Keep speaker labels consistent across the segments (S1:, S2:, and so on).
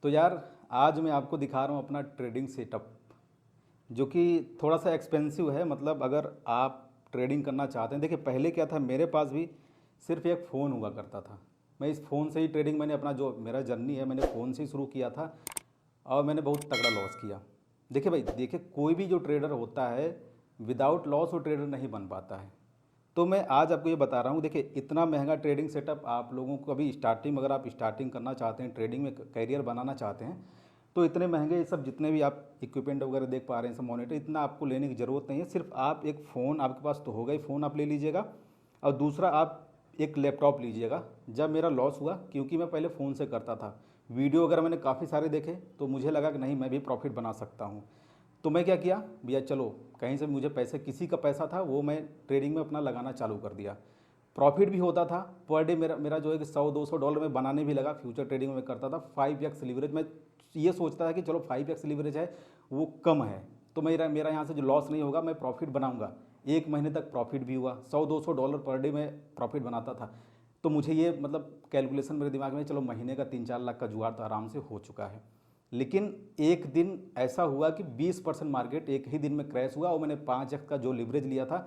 S1: तो यार आज मैं आपको दिखा रहा हूँ अपना ट्रेडिंग सेटअप, जो कि थोड़ा सा एक्सपेंसिव है। मतलब अगर आप ट्रेडिंग करना चाहते हैं, देखिए पहले क्या था, मेरे पास भी सिर्फ एक फ़ोन हुआ करता था। मैं इस फ़ोन से ही ट्रेडिंग, मैंने अपना जो मेरा जर्नी है मैंने फ़ोन से ही शुरू किया था और मैंने बहुत तगड़ा लॉस किया। देखिए भाई, देखिए कोई भी जो ट्रेडर होता है विदाउट लॉस वो ट्रेडर नहीं बन पाता है। तो मैं आज आपको ये बता रहा हूँ, देखिए इतना महंगा ट्रेडिंग सेटअप आप लोगों को अभी स्टार्टिंग, अगर आप स्टार्टिंग करना चाहते हैं, ट्रेडिंग में करियर बनाना चाहते हैं, तो इतने महंगे ये सब जितने भी आप इक्विपमेंट वगैरह देख पा रहे हैं, सब मॉनिटर, इतना आपको लेने की ज़रूरत नहीं है। सिर्फ आप एक फ़ोन, आपके पास तो होगा ही, फ़ोन आप ले लीजिएगा और दूसरा आप एक लैपटॉप लीजिएगा। जब मेरा लॉस हुआ, क्योंकि मैं पहले फ़ोन से करता था, वीडियो वगैरह मैंने काफ़ी सारे देखे, तो मुझे लगा कि नहीं मैं भी प्रॉफिट बना सकता हूँ। तो मैं क्या किया भैया, चलो कहीं से मुझे पैसे, किसी का पैसा था वो मैं ट्रेडिंग में अपना लगाना चालू कर दिया। प्रॉफिट भी होता था पर डे, मेरा मेरा जो है कि $100-200 में बनाने भी लगा। फ्यूचर ट्रेडिंग में करता था 5x लीवरेज। मैं ये सोचता था कि चलो 5x लीवरेज है वो कम है, तो मेरा मेरा यहाँ से जो लॉस नहीं होगा, मैं प्रॉफिट बनाऊंगा। एक महीने तक प्रॉफिट भी हुआ, $100-200 पर डे में प्रॉफिट बनाता था। तो मुझे ये मतलब कैलकुलेशन मेरे दिमाग में, चलो महीने का 3-4 लाख का जुगाड़ तो आराम से हो चुका है। लेकिन एक दिन ऐसा हुआ कि 20% मार्केट एक ही दिन में क्रैश हुआ और मैंने 5x का जो लिवरेज लिया था,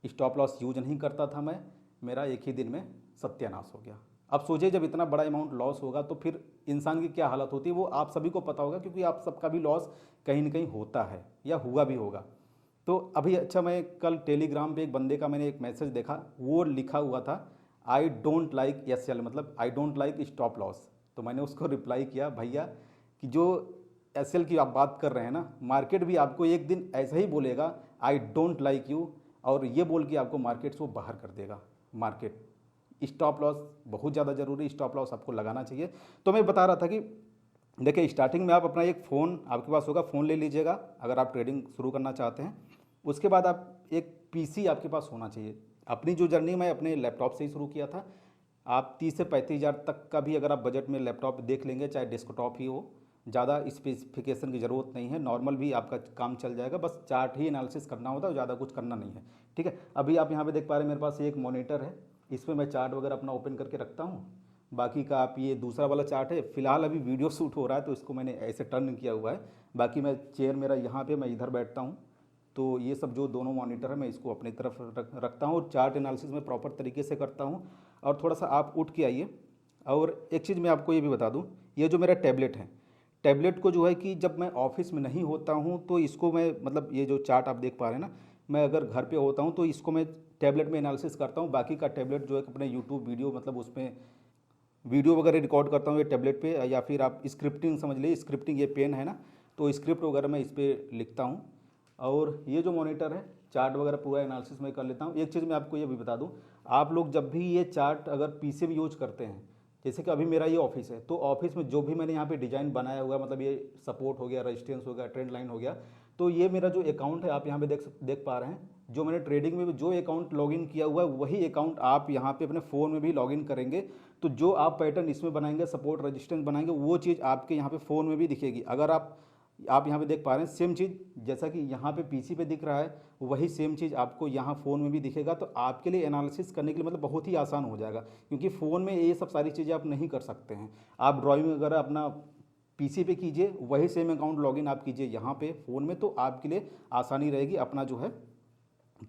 S1: स्टॉप लॉस यूज नहीं करता था मैं, मेरा एक ही दिन में सत्यानाश हो गया। अब सोचिए जब इतना बड़ा अमाउंट लॉस होगा तो फिर इंसान की क्या हालत होती है, वो आप सभी को पता होगा, क्योंकि आप सबका भी लॉस कहीं ना कहीं होता है या हुआ भी होगा। तो अभी अच्छा, मैं कल टेलीग्राम पे एक बंदे का मैंने एक मैसेज देखा, वो लिखा हुआ था I don't like S L, मतलब I don't like stop loss. तो मैंने उसको रिप्लाई किया, भैया कि जो एस एल की आप बात कर रहे हैं ना, मार्केट भी आपको एक दिन ऐसा ही बोलेगा आई डोंट लाइक यू, और ये बोल के आपको मार्केट से वो बाहर कर देगा। मार्केट स्टॉप लॉस बहुत ज़्यादा ज़रूरी, स्टॉप लॉस आपको लगाना चाहिए। तो मैं बता रहा था कि देखिए स्टार्टिंग में आप अपना एक फ़ोन आपके पास होगा, फ़ोन ले लीजिएगा अगर आप ट्रेडिंग शुरू करना चाहते हैं। उसके बाद आप एक पीसी आपके पास होना चाहिए। अपनी जो जर्नी मैं अपने लैपटॉप से ही शुरू किया था। आप 30 से 35 हज़ार तक का भी अगर आप बजट में लैपटॉप देख लेंगे, चाहे डेस्कटॉप ही हो, ज़्यादा स्पेसिफिकेशन की ज़रूरत नहीं है, नॉर्मल भी आपका काम चल जाएगा, बस चार्ट ही एनालिसिस करना होता है, ज़्यादा कुछ करना नहीं है। ठीक है, अभी आप यहाँ पे देख पा रहे हैं मेरे पास एक मॉनिटर है, इसमें मैं चार्ट वगैरह अपना ओपन करके रखता हूँ। बाकी का आप ये दूसरा वाला चार्ट है, फिलहाल अभी वीडियो शूट हो रहा है तो इसको मैंने ऐसे टर्न किया हुआ है। बाकी मैं चेयर मेरा यहाँ पे, मैं इधर बैठता हूँ, तो ये सब जो दोनों मॉनिटर है मैं इसको अपनी तरफ रखता हूँ और चार्ट एनालिसिस में प्रॉपर तरीके से करता हूँ। और थोड़ा सा आप उठ के आइए, और एक चीज़ मैं आपको ये भी बता दूँ, ये जो मेरा टैबलेट है, टैबलेट को जो है कि जब मैं ऑफिस में नहीं होता हूँ तो इसको मैं, मतलब ये जो चार्ट आप देख पा रहे हैं ना, मैं अगर घर पे होता हूँ तो इसको मैं टैबलेट में एनालिसिस करता हूँ। बाकी का टैबलेट जो है अपने यूट्यूब वीडियो, मतलब उसमें वीडियो वगैरह रिकॉर्ड करता हूँ ये टैबलेट पे, या फिर आप स्क्रिप्टिंग समझ लीजिए, स्क्रिप्टिंग ये पेन है ना, तो स्क्रिप्ट वगैरह मैं इस पर लिखता हूँ। और ये जो मॉनिटर है, चार्ट वगैरह पूरा एनालिसिस मैं कर लेता हूँ। एक चीज़ मैं आपको ये भी बता दूँ, आप लोग जब भी ये चार्ट अगर पीसी भी यूज करते हैं, जैसे कि अभी मेरा ये ऑफिस है, तो ऑफिस में जो भी मैंने यहाँ पे डिजाइन बनाया हुआ है, मतलब ये सपोर्ट हो गया, रेजिस्टेंस हो गया, ट्रेंड लाइन हो गया, तो ये मेरा जो अकाउंट है आप यहाँ पे देख पा रहे हैं, जो मैंने ट्रेडिंग में जो अकाउंट लॉगिन किया हुआ है वही अकाउंट आप यहाँ पे अपने फ़ोन में भी लॉगिन करेंगे, तो जो आप पैटर्न इसमें बनाएंगे, सपोर्ट रेजिस्टेंस बनाएंगे, वो चीज़ आपके यहाँ पे फ़ोन में भी दिखेगी। अगर आप यहाँ पे देख पा रहे हैं सेम चीज़, जैसा कि यहाँ पे पीसी पे दिख रहा है, वही सेम चीज़ आपको यहाँ फ़ोन में भी दिखेगा। तो आपके लिए एनालिसिस करने के लिए मतलब बहुत ही आसान हो जाएगा, क्योंकि फ़ोन में ये सब सारी चीज़ें आप नहीं कर सकते हैं। आप ड्राइंग वगैरह अपना पीसी पे कीजिए, वही सेम अकाउंट लॉगिन आप कीजिए यहाँ पे फ़ोन में, तो आपके लिए आसानी रहेगी। अपना जो है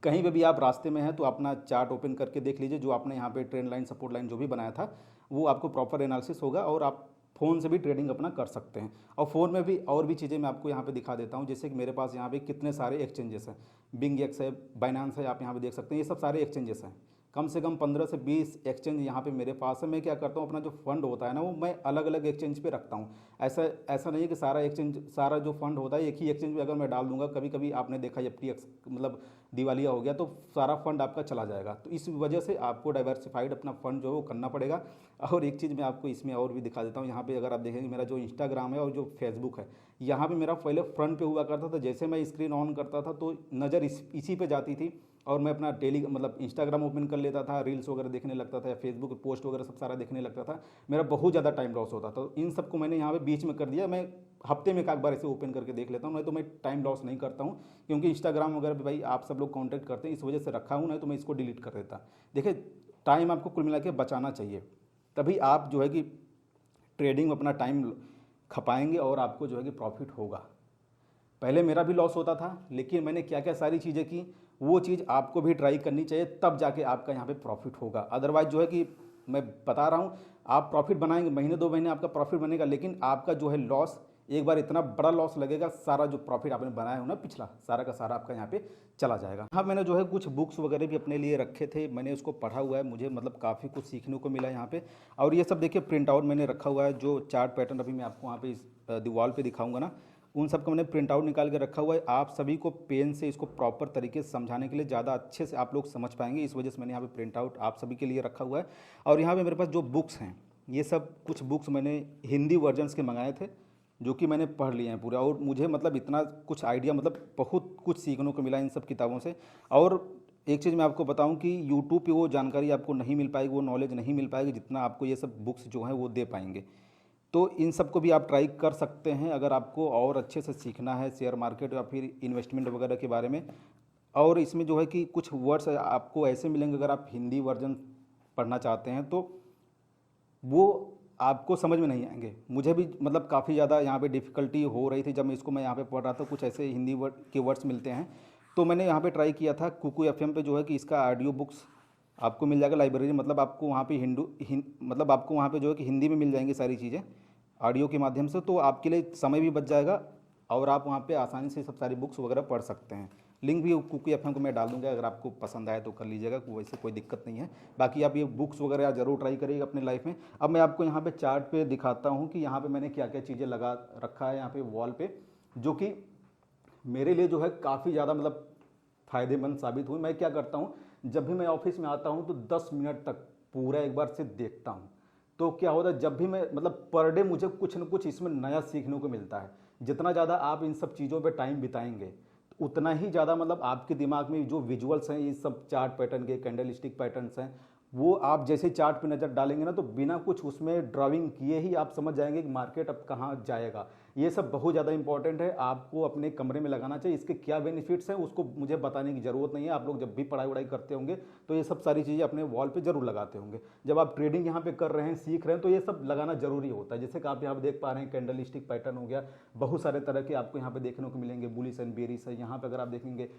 S1: कहीं पे भी आप रास्ते में हैं तो अपना चार्ट ओपन करके देख लीजिए, जो आपने यहाँ पे ट्रेंड लाइन, सपोर्ट लाइन जो भी बनाया था, वो आपको प्रॉपर एनालिसिस होगा और आप फ़ोन से भी ट्रेडिंग अपना कर सकते हैं। और फ़ोन में भी और भी चीज़ें मैं आपको यहाँ पे दिखा देता हूँ, जैसे कि मेरे पास यहाँ पे कितने सारे एक्सचेंजेस हैं, बिंग एक्स है, बाइनांस है, आप यहाँ पे देख सकते हैं, ये सब सारे एक्सचेंजेस हैं। कम से कम 15 से 20 एक्सचेंज यहाँ पे मेरे पास है। मैं क्या करता हूँ, अपना जो फंड होता है ना, वो मैं अलग अलग एक्सचेंज पे रखता हूँ। ऐसा ऐसा नहीं है कि सारा एक्सचेंज, सारा जो फंड होता है एक ही एक्सचेंज पे अगर मैं डाल दूंगा, कभी कभी आपने देखा FTX मतलब दिवालिया हो गया तो सारा फंड आपका चला जाएगा। तो इस वजह से आपको डाइवर्सिफाइड अपना फंड जो है वो करना पड़ेगा। और एक चीज़ मैं आपको इसमें और भी दिखा देता हूँ, यहाँ पे अगर आप देखेंगे मेरा जो इंस्टाग्राम है और जो फेसबुक है, यहाँ पे मेरा पहले फ्रंट पे हुआ करता था, जैसे मैं स्क्रीन ऑन करता था तो नज़र इसी पे जाती थी और मैं अपना डेली मतलब इंस्टाग्राम ओपन कर लेता था, रील्स वगैरह देखने लगता था या फेसबुक पोस्ट वगैरह सब सारा देखने लगता था। मेरा बहुत ज़्यादा टाइम लॉस होता था। तो इन सबको मैंने यहाँ पे बीच में कर दिया। मैं हफ्ते में एक बार ऐसे ओपन करके देख लेता हूँ, नहीं तो मैं टाइम लॉस नहीं करता हूँ, क्योंकि इंस्टाग्राम वगैरह पे भाई आप सब लोग कॉन्टैक्ट करते हैं, इस वजह से रखा हूँ, नहीं तो मैं इसको डिलीट कर देता। देखिए टाइम आपको कुल मिला के बचाना चाहिए, तभी आप जो है कि ट्रेडिंग में अपना टाइम खपाएंगे और आपको जो है कि प्रॉफिट होगा। पहले मेरा भी लॉस होता था, लेकिन मैंने क्या क्या सारी चीज़ें की, वो चीज़ आपको भी ट्राई करनी चाहिए, तब जाके आपका यहाँ पे प्रॉफिट होगा। अदरवाइज जो है कि मैं बता रहा हूँ, आप प्रॉफिट बनाएंगे, महीने 2 महीने आपका प्रॉफिट बनेगा, लेकिन आपका जो है लॉस, एक बार इतना बड़ा लॉस लगेगा, सारा जो प्रॉफिट आपने बनाया हो ना पिछला, सारा का सारा आपका यहाँ पे चला जाएगा। हाँ, मैंने जो है कुछ बुक्स वगैरह भी अपने लिए रखे थे, मैंने उसको पढ़ा हुआ है, मुझे मतलब काफ़ी कुछ सीखने को मिला यहाँ पे। और ये सब देखिए प्रिंट आउट मैंने रखा हुआ है, जो चार्ट पैटर्न अभी मैं आपको वहाँ पे इस दीवार पे दिखाऊंगा ना, उन सब का मैंने प्रिंट आउट निकाल के रखा हुआ है। आप सभी को पेन से इसको प्रॉपर तरीके से समझाने के लिए ज़्यादा अच्छे से आप लोग समझ पाएंगे, इस वजह से मैंने यहाँ पे प्रिंट आउट आप सभी के लिए रखा हुआ है। और यहाँ पे मेरे पास जो बुक्स हैं, ये सब कुछ बुक्स मैंने हिंदी वर्जन्स के मंगाए थे, जो कि मैंने पढ़ लिए हैं पूरा, और मुझे मतलब इतना कुछ आइडिया, मतलब बहुत कुछ सीखने को मिला इन सब किताबों से। और एक चीज़ मैं आपको बताऊं कि यूट्यूब पे वो जानकारी आपको नहीं मिल पाएगी, वो नॉलेज नहीं मिल पाएगी, जितना आपको ये सब बुक्स जो हैं वो दे पाएंगे। तो इन सब को भी आप ट्राई कर सकते हैं अगर आपको और अच्छे से सीखना है शेयर मार्केट या फिर इन्वेस्टमेंट वगैरह के बारे में। और इसमें जो है कि कुछ वर्ड्स आपको ऐसे मिलेंगे, अगर आप हिंदी वर्जन पढ़ना चाहते हैं तो वो आपको समझ में नहीं आएंगे। मुझे भी मतलब काफ़ी ज़्यादा यहाँ पे डिफ़िकल्टी हो रही थी, जब मैं यहाँ पे पढ़ रहा था, कुछ ऐसे हिंदी वर्ड के वर्ड्स मिलते हैं। तो मैंने यहाँ पे ट्राई किया था कुकू एफएम पे, जो है कि इसका ऑडियो बुक्स आपको मिल जाएगा लाइब्रेरी, मतलब आपको वहाँ पे मतलब आपको वहाँ पे जो है कि हिंदी में मिल जाएंगी सारी चीज़ें ऑडियो के माध्यम से, तो आपके लिए समय भी बच जाएगा और आप वहाँ पे आसानी से सब सारी बुक्स वगैरह पढ़ सकते हैं। लिंक भी कुकी एफएम को मैं डाल दूँगा, अगर आपको पसंद आए तो कर लीजिएगा, वैसे कोई दिक्कत नहीं है। बाकी आप ये बुक्स वगैरह ज़रूर ट्राई करिएगा अपने लाइफ में। अब मैं आपको यहाँ पे चार्ट पे दिखाता हूँ कि यहाँ पे मैंने क्या क्या चीज़ें लगा रखा है यहाँ पे वॉल पे, जो कि मेरे लिए जो है काफ़ी ज़्यादा मतलब फ़ायदेमंद साबित हुई। मैं क्या करता हूँ, जब भी मैं ऑफिस में आता हूँ तो 10 मिनट तक पूरा एक बार से देखता हूँ। तो क्या होता है, जब भी मैं मतलब पर डे मुझे कुछ न कुछ इसमें नया सीखने को मिलता है। जितना ज़्यादा आप इन सब चीज़ों पे टाइम बिताएंगे, उतना ही ज़्यादा मतलब आपके दिमाग में जो विजुअल्स हैं, ये सब चार्ट पैटर्न के, कैंडल स्टिक पैटर्न्स हैं, वो आप जैसे चार्ट पे नज़र डालेंगे ना, तो बिना कुछ उसमें ड्राइंग किए ही आप समझ जाएंगे कि मार्केट अब कहाँ जाएगा। ये सब बहुत ज़्यादा इंपॉर्टेंट है, आपको अपने कमरे में लगाना चाहिए। इसके क्या बेनिफिट्स हैं उसको मुझे बताने की ज़रूरत नहीं है, आप लोग जब भी पढ़ाई वढ़ाई करते होंगे तो ये सब सारी चीज़ें अपने वॉल पे जरूर लगाते होंगे। जब आप ट्रेडिंग यहाँ पे कर रहे हैं, सीख रहे हैं, तो ये सब लगाना जरूरी होता है। जैसे कि आप यहाँ पे देख पा रहे हैं कैंडल स्टिक पैटर्न हो गया, बहुत सारे तरह के आपको यहाँ पे देखने को मिलेंगे, बुलिश एंड बेरिश है। यहाँ पे अगर आप देखेंगे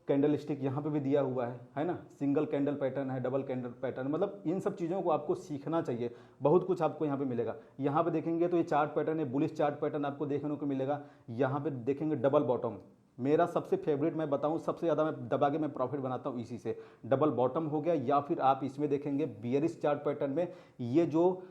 S1: कैंडल स्टिक यहाँ पे भी दिया हुआ है ना, सिंगल कैंडल पैटर्न है, डबल कैंडल पैटर्न, मतलब इन सब चीज़ों को आपको सीखना चाहिए। बहुत कुछ आपको यहाँ पे मिलेगा। यहाँ पे देखेंगे तो ये चार्ट पैटर्न है, बुलिश चार्ट पैटर्न आपको देखने को मिलेगा। यहाँ पे देखेंगे डबल बॉटम, मेरा सबसे फेवरेट मैं बताऊं, सबसे ज़्यादा मैं दबा के मैं प्रॉफिट बनाता हूं इसी से। डबल बॉटम हो गया, या फिर आप इसमें देखेंगे बियरिश चार्ट पैटर्न में ये जो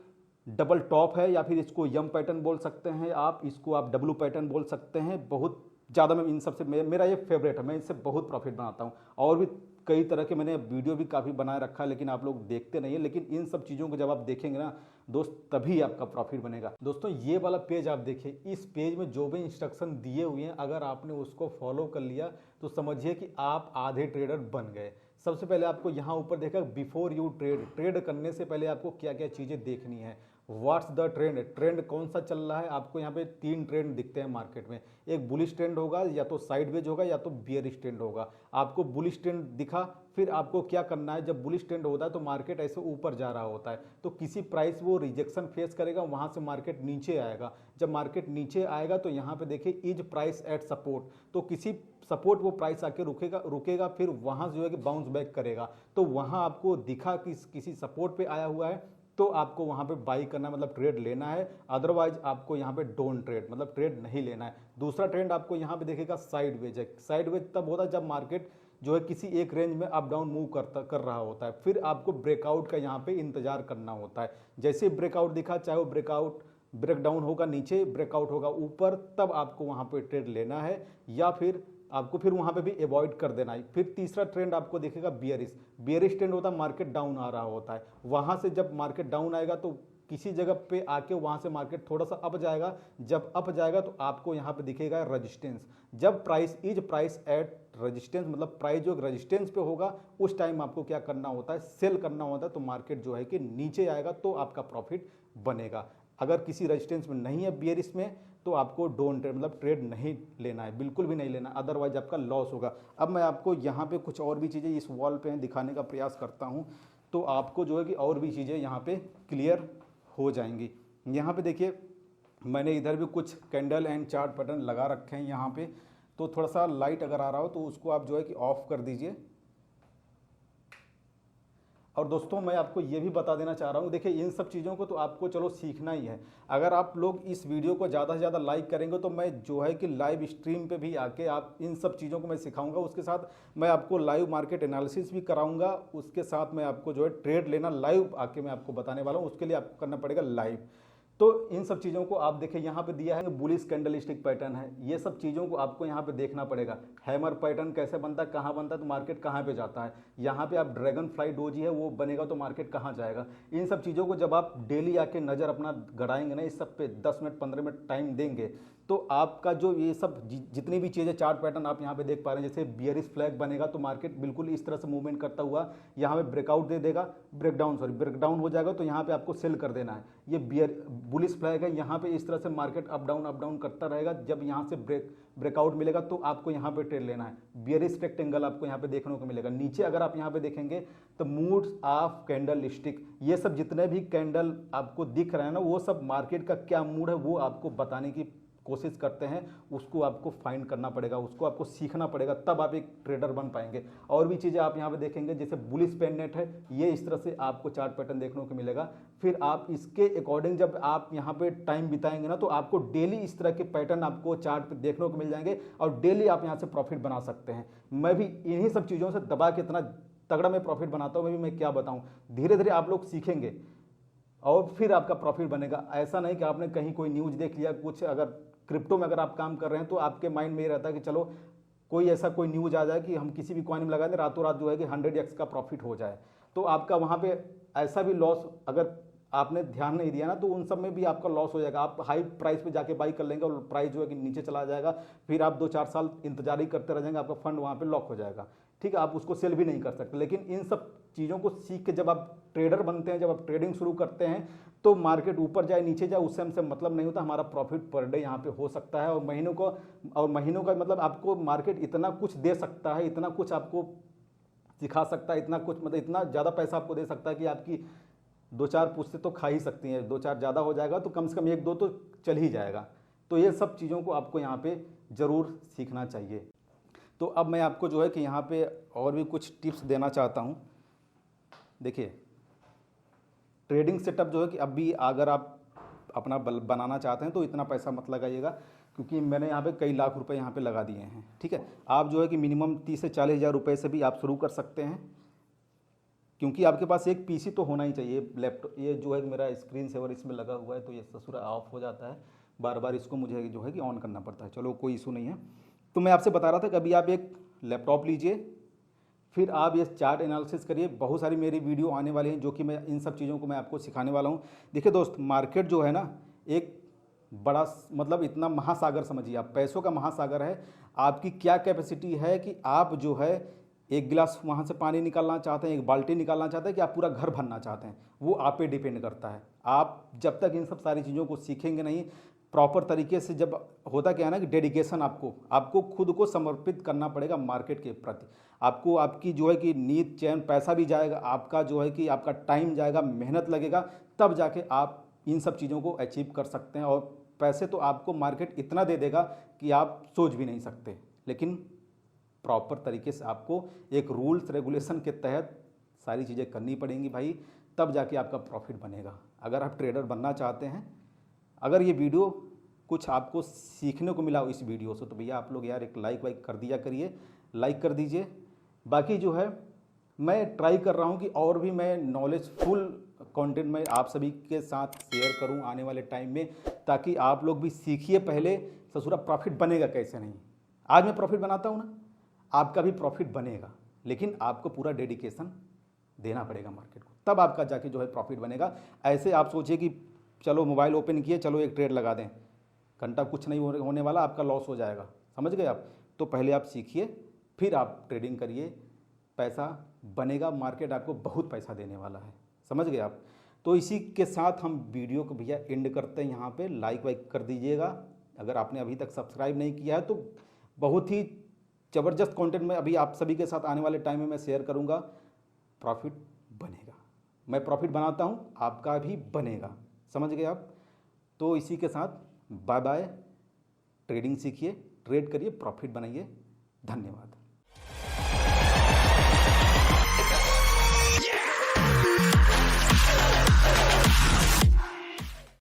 S1: डबल टॉप है, या फिर इसको यम पैटर्न बोल सकते हैं आप, इसको आप डब्लू पैटर्न बोल सकते हैं। बहुत ज़्यादा मैं इन सबसे मेरा ये फेवरेट है, मैं इससे बहुत प्रॉफिट बनाता हूँ। और भी कई तरह के मैंने वीडियो भी काफ़ी बनाए रखा है, लेकिन आप लोग देखते नहीं है। लेकिन इन सब चीज़ों को जब आप देखेंगे ना दोस्त, तभी आपका प्रॉफिट बनेगा। दोस्तों ये वाला पेज आप देखिए, इस पेज में जो भी इंस्ट्रक्शन दिए हुए हैं, अगर आपने उसको फॉलो कर लिया तो समझिए कि आप आधे ट्रेडर बन गए। सबसे पहले आपको यहाँ ऊपर देखा बिफोर यू ट्रेड, ट्रेड करने से पहले आपको क्या क्या चीज़ें देखनी है। व्हाट्स द ट्रेंड, ट्रेंड कौन सा चल रहा है। आपको यहाँ पे 3 ट्रेंड दिखते हैं मार्केट में, एक बुलिश ट्रेंड होगा, या तो साइडवेज होगा, या तो बियरिश ट्रेंड होगा। आपको बुलिश ट्रेंड दिखा, फिर आपको क्या करना है, जब बुलिश ट्रेंड होता है तो मार्केट ऐसे ऊपर जा रहा होता है, तो किसी प्राइस वो रिजेक्शन फेस करेगा, वहां से मार्केट नीचे आएगा। जब मार्केट नीचे आएगा तो यहाँ पे देखिए इज प्राइस एट सपोर्ट, तो किसी सपोर्ट वो प्राइस आके रुकेगा, फिर वहां जो है कि बाउंस बैक करेगा। तो वहां आपको दिखा कि किसी सपोर्ट पे आया हुआ है, तो आपको वहां पे बाई करना है, मतलब ट्रेड लेना है। अदरवाइज आपको यहाँ पे डोंट ट्रेड, मतलब ट्रेड नहीं लेना है। दूसरा ट्रेंड आपको यहाँ पे देखेगा साइडवेज है। साइडवेज तब होता है जब मार्केट जो है किसी एक रेंज में अप डाउन मूव कर रहा होता है, फिर आपको ब्रेकआउट का यहाँ पे इंतजार करना होता है। जैसे ब्रेकआउट दिखा, चाहे वो ब्रेक डाउन होगा नीचे, ब्रेकआउट होगा ऊपर, तब आपको वहां पे ट्रेड लेना है, या फिर आपको फिर वहां पे भी अवॉइड कर देना है। फिर तीसरा ट्रेंड आपको दिखेगा बियरिश। बियरिश ट्रेंड होता है मार्केट डाउन आ रहा होता है, वहां से जब मार्केट डाउन आएगा तो किसी जगह पे आके वहां से मार्केट थोड़ा सा अप जाएगा। जब अप जाएगा तो आपको यहाँ पे दिखेगा रेजिस्टेंस। जब प्राइस एट रेजिस्टेंस, मतलब प्राइस जो रेजिस्टेंस पे होगा, उस टाइम आपको क्या करना होता है, सेल करना होता है। तो मार्केट जो है कि नीचे आएगा तो आपका प्रॉफिट बनेगा। अगर किसी रेजिस्टेंस में नहीं है बियरिश में, तो आपको डोंट ट्रेड, मतलब ट्रेड नहीं लेना है, बिल्कुल भी नहीं लेना, अदरवाइज आपका लॉस होगा। अब मैं आपको यहाँ पे कुछ और भी चीज़ें इस वॉल पे दिखाने का प्रयास करता हूँ, तो आपको जो है कि और भी चीज़ें यहाँ पे क्लियर हो जाएंगी। यहाँ पे देखिए मैंने इधर भी कुछ कैंडल एंड चार्ट पैटर्न लगा रखे हैं यहाँ पे, तो थोड़ा सा लाइट अगर आ रहा हो तो उसको आप जो है कि ऑफ कर दीजिए। और दोस्तों मैं आपको ये भी बता देना चाह रहा हूँ, देखिए इन सब चीज़ों को तो आपको चलो सीखना ही है। अगर आप लोग इस वीडियो को ज़्यादा से ज़्यादा लाइक करेंगे तो मैं जो है कि लाइव स्ट्रीम पे भी आके आप इन सब चीज़ों को मैं सिखाऊंगा। उसके साथ मैं आपको लाइव मार्केट एनालिसिस भी कराऊंगा, उसके साथ मैं आपको जो है ट्रेड लेना लाइव आके मैं आपको बताने वाला हूँ। उसके लिए आपको करना पड़ेगा लाइव। तो इन सब चीज़ों को आप देखिए यहाँ पे दिया है बुलिश कैंडलस्टिक पैटर्न है, ये सब चीज़ों को आपको यहाँ पे देखना पड़ेगा। हैमर पैटर्न कैसे बनता है, कहाँ बनता है, तो मार्केट कहाँ पे जाता है। यहाँ पे आप ड्रैगन फ्लाई डोजी है वो बनेगा तो मार्केट कहाँ जाएगा। इन सब चीज़ों को जब आप डेली आके नज़र अपना गड़ाएंगे ना, इस सब पे 10 मिनट 15 मिनट टाइम देंगे तो आपका जो ये सब जितनी भी चीज़ें चार्ट पैटर्न आप यहाँ पे देख पा रहे हैं, जैसे बियरिश फ्लैग बनेगा तो मार्केट बिल्कुल इस तरह से मूवमेंट करता हुआ यहाँ पे ब्रेकआउट दे देगा, ब्रेकडाउन हो जाएगा तो यहाँ पे आपको सेल कर देना है। ये बुलिश फ्लैग है, यहाँ पे इस तरह से मार्केट अप डाउन करता रहेगा। जब यहाँ से ब्रेकआउट मिलेगा तो आपको यहाँ पे ट्रेड लेना है। बियरिश रेक्टेंगल आपको यहाँ पे देखने को मिलेगा। नीचे अगर आप यहाँ पे देखेंगे तो मूड्स ऑफ कैंडल स्टिक, ये सब जितने भी कैंडल आपको दिख रहे हैं ना, वो सब मार्केट का क्या मूड है वो आपको बताने की कोशिश करते हैं। उसको आपको फाइंड करना पड़ेगा, उसको आपको सीखना पड़ेगा, तब आप एक ट्रेडर बन पाएंगे। और भी चीज़ें आप यहाँ पे देखेंगे, जैसे बुलिश पेंडेंट है, ये इस तरह से आपको चार्ट पैटर्न देखने को मिलेगा। फिर आप इसके अकॉर्डिंग जब आप यहाँ पे टाइम बिताएंगे ना, तो आपको डेली इस तरह के पैटर्न आपको चार्ट पे देखने को मिल जाएंगे और डेली आप यहाँ से प्रॉफिट बना सकते हैं। मैं भी इन्हीं सब चीज़ों से दबा के इतना तगड़ा मैं प्रॉफिट बनाता हूँ, मैं क्या बताऊँ। धीरे धीरे आप लोग सीखेंगे और फिर आपका प्रॉफिट बनेगा। ऐसा नहीं कि आपने कहीं कोई न्यूज़ देख लिया कुछ, अगर क्रिप्टो में अगर आप काम कर रहे हैं तो आपके माइंड में ये रहता है कि चलो कोई ऐसा कोई न्यूज़ आ जाए कि हम किसी भी कॉइन में लगा दें, रातों रात जो है कि 100x का प्रॉफिट हो जाए, तो आपका वहाँ पे ऐसा भी लॉस, अगर आपने ध्यान नहीं दिया ना तो उन सब में भी आपका लॉस हो जाएगा। आप हाई प्राइस पे जाके बाई कर लेंगे और प्राइस जो है कि नीचे चला जाएगा, फिर आप 2-4 साल इंतजार ही करते रह जाएंगे, आपका फंड वहाँ पे लॉक हो जाएगा। ठीक है, आप उसको सेल भी नहीं कर सकते। लेकिन इन सब चीज़ों को सीख के जब आप ट्रेडर बनते हैं, जब आप ट्रेडिंग शुरू करते हैं, तो मार्केट ऊपर जाए नीचे जाए उससे हमसे मतलब नहीं होता। हमारा प्रॉफिट पर डे यहाँ पे हो सकता है और महीनों का मतलब आपको मार्केट इतना कुछ दे सकता है, इतना कुछ आपको सिखा सकता है, इतना कुछ मतलब इतना ज़्यादा पैसा आपको दे सकता है कि आपकी 2-4 पुश्ते तो खा ही सकती हैं। 2-4 ज़्यादा हो जाएगा तो कम से कम 1-2 तो चल ही जाएगा। तो ये सब चीज़ों को आपको यहाँ पे ज़रूर सीखना चाहिए। तो अब मैं आपको जो है कि यहाँ पे और भी कुछ टिप्स देना चाहता हूँ। देखिए ट्रेडिंग सेटअप जो है कि अभी अगर आप अपना बनाना चाहते हैं तो इतना पैसा मत लगाइएगा, क्योंकि मैंने यहाँ पे कई लाख रुपए यहाँ पे लगा दिए हैं। ठीक है, आप जो है कि मिनिमम 30 से 40 हज़ार रुपये से भी आप शुरू कर सकते हैं, क्योंकि आपके पास एक पीसी तो होना ही चाहिए। लैपटॉप ये जो है मेरा स्क्रीन सेवर इसमें लगा हुआ है तो ये ससुरा ऑफ हो जाता है, बार बार इसको मुझे जो है कि ऑन करना पड़ता है। चलो कोई इशू नहीं है। तो मैं आपसे बता रहा था कि अभी आप एक लैपटॉप लीजिए, फिर आप ये चार्ट एनालिसिस करिए। बहुत सारी मेरी वीडियो आने वाली हैं जो कि मैं इन सब चीज़ों को मैं आपको सिखाने वाला हूँ। देखिए दोस्त, मार्केट जो है ना एक बड़ा मतलब इतना महासागर समझिए आप, पैसों का महासागर है। आपकी क्या कैपेसिटी है कि आप जो है एक गिलास वहाँ से पानी निकालना चाहते हैं, एक बाल्टी निकालना चाहते हैं, कि आप पूरा घर भरना चाहते हैं, वो आप पे डिपेंड करता है। आप जब तक इन सब सारी चीज़ों को सीखेंगे नहीं प्रॉपर तरीके से, जब होता क्या है ना कि डेडिकेशन आपको खुद को समर्पित करना पड़ेगा मार्केट के प्रति। आपको आपकी जो है कि नींद चैन पैसा भी जाएगा, आपका जो है कि आपका टाइम जाएगा, मेहनत लगेगा, तब जाके आप इन सब चीज़ों को अचीव कर सकते हैं। और पैसे तो आपको मार्केट इतना दे देगा कि आप सोच भी नहीं सकते। लेकिन प्रॉपर तरीके से आपको एक रूल्स रेगुलेशन के तहत सारी चीज़ें करनी पड़ेंगी भाई, तब जाके आपका प्रॉफिट बनेगा। अगर आप ट्रेडर बनना चाहते हैं, अगर ये वीडियो कुछ आपको सीखने को मिला हो इस वीडियो से, तो भैया आप लोग यार एक लाइक कर दिया करिए, लाइक कर दीजिए। बाकी जो है मैं ट्राई कर रहा हूँ कि और भी मैं नॉलेजफुल कंटेंट मैं आप सभी के साथ शेयर करूँ आने वाले टाइम में, ताकि आप लोग भी सीखिए पहले ससुरा प्रॉफिट बनेगा कैसे नहीं। आज मैं प्रॉफिट बनाता हूँ ना, आपका भी प्रॉफिट बनेगा, लेकिन आपको पूरा डेडिकेशन देना पड़ेगा मार्केट को, तब आपका जाके जो है प्रॉफिट बनेगा। ऐसे आप सोचिए कि चलो मोबाइल ओपन किए, चलो एक ट्रेड लगा दें, घंटा कुछ नहीं होने वाला, आपका लॉस हो जाएगा। समझ गए आप? तो पहले आप सीखिए, फिर आप ट्रेडिंग करिए, पैसा बनेगा, मार्केट आपको बहुत पैसा देने वाला है। समझ गए आप? तो इसी के साथ हम वीडियो को भैया एंड करते हैं। यहाँ पे लाइक वाइक कर दीजिएगा। अगर आपने अभी तक सब्सक्राइब नहीं किया है तो बहुत ही ज़बरदस्त कंटेंट में अभी आप सभी के साथ आने वाले टाइम में मैं शेयर करूँगा। प्रॉफिट बनेगा, मैं प्रॉफिट बनाता हूँ, आपका भी बनेगा। समझ गए आप? तो इसी के साथ बाय बाय। ट्रेडिंग सीखिए, ट्रेड करिए, प्रॉफिट बनाइए। धन्यवाद।